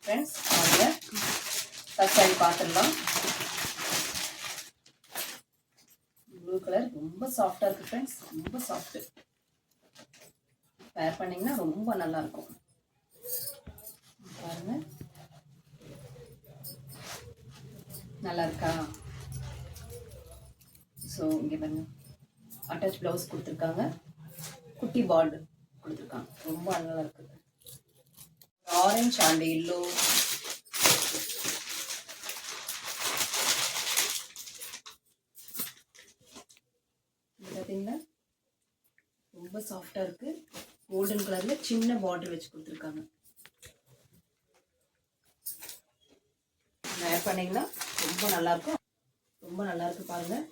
Friends. வாங்க first sorry பார்த்துடலாம். Blue colour ரொம்ப சாஃப்டாக இருக்குது ஃப்ரெண்ட்ஸ், ரொம்ப சாஃப்ட்டு. வேர் பண்ணிங்கன்னா ரொம்ப நல்லாயிருக்கும். பாருங்க, நல்லா இருக்கா? ஸோ இங்கே பாருங்க, அட்டாச் ப்ளவுஸ் கொடுத்துருக்காங்க, குட்டி பார்டர் கொடுத்துருக்காங்க, ரொம்ப நல்லா இருக்குது. ஆரஞ்சு அண்ட் எல்லோ, பார்த்தீங்கன்னா ரொம்ப சாஃப்டாக இருக்குது. கோல்டன் கலரில் சின்ன பார்டர் வச்சு கொடுத்துருக்காங்க. வேர் பண்ணிங்கன்னா ரொம்ப நல்லாயிருக்கும், ரொம்ப நல்லாயிருக்கு. பாருங்கள்,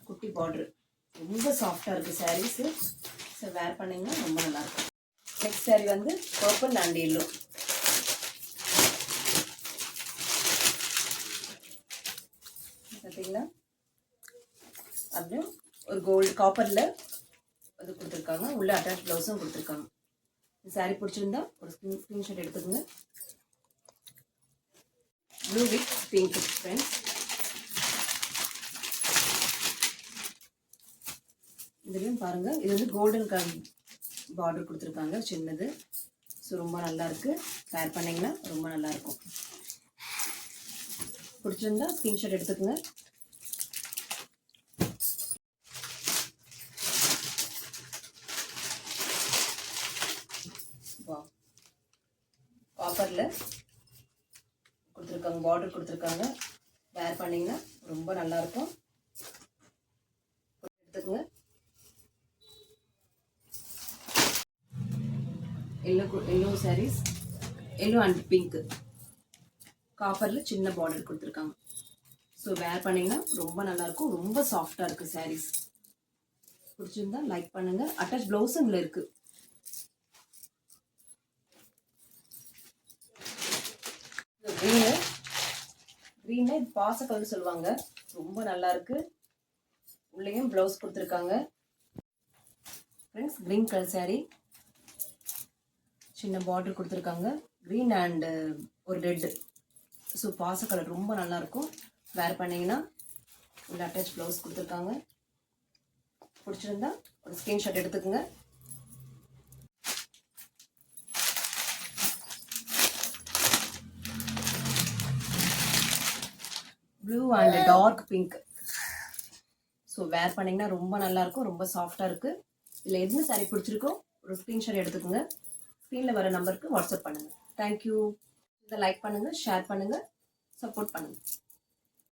குட்டி பார்டரு, ரொம்ப சாஃப்டாக இருக்குது சாரீஸு. ஸோ வேர் பண்ணிங்கன்னா ரொம்ப நல்லாயிருக்கும். நெக்ஸ்ட் சாரீ வந்து பர்பிள் அண்ட் எல்லோ. பார்த்தீங்களா, அப்படியும் ஒரு கோல்டு காப்பரில் அது கொடுத்துருக்காங்க, உள்ள அட்டாச் ப்ளவுஸும் கொடுத்துருக்காங்க. இந்த சாரீ பிடிச்சிருந்தா ஒரு ஸ்க்ரீன்ஷாட் எடுத்துக்கோங்க. Blue with pink friends. இதுலேயும் பாருங்கள், இது வந்து கோல்டன் கலர் பார்டர் கொடுத்துருக்காங்க, சின்னது. ஸோ ரொம்ப நல்லாயிருக்கு. வேர் பண்ணிங்கன்னா ரொம்ப நல்லாயிருக்கும். பிடிச்சிருந்தா ஸ்க்ரீன்ஷாட் எடுத்துக்கோங்க. காப்பரில் கொடுத்துருக்காங்க, பார்டர் கொடுத்துருக்காங்க. வேர் பண்ணிங்கன்னா ரொம்ப நல்லாயிருக்கும். எடுத்துக்கோங்க. Yellow saris, yellow and pink, காப்பரில் சின்ன பார்டர் கொடுத்துருக்காங்க. ஸோ வேர் பண்ணிங்கன்னா ரொம்ப நல்லாயிருக்கும், ரொம்ப சாஃப்டாக இருக்குது சாரீஸ். பிடிச்சிருந்தா லைக் பண்ணுங்கள். அட்டாச் ப்ளவுஸும் இதில் இருக்குது. க்ரீனு இது பாச கலர் சொல்லுவாங்க, ரொம்ப நல்லா இருக்கு. உள்ளேயும் ப்ளவுஸ் கொடுத்துருக்காங்க ஃப்ரெண்ட்ஸ். க்ரீன் கலர் சாரீ, சின்ன பார்டர் கொடுத்துருக்காங்க, க்ரீன் அண்டு ஒரு ரெட்டு. ஸோ பாச கலர் ரொம்ப நல்லாயிருக்கும். வேர் பண்ணிங்கன்னா உள்ள அட்டாச் ப்ளவுஸ் கொடுத்துருக்காங்க. பிடிச்சிருந்தா ஒரு ஸ்க்ரீன்ஷாட் எடுத்துக்கோங்க. Blue and dark pink. So wear பண்ணிங்கன்னா ரொம்ப நல்லாயிருக்கும், ரொம்ப சாஃப்டாக இருக்குது. இதில் எந்த சாரீ பிடிச்சிருக்கோ ஒரு ஸ்க்ரீன்ஷாட் எடுத்துக்கோங்க. ஸ்க்ரீனில் வர நம்பருக்கு வாட்ஸ்அப் பண்ணுங்கள். தேங்க்யூ. இதை லைக் பண்ணுங்கள், ஷேர் பண்ணுங்கள், சப்போர்ட் பண்ணுங்கள்.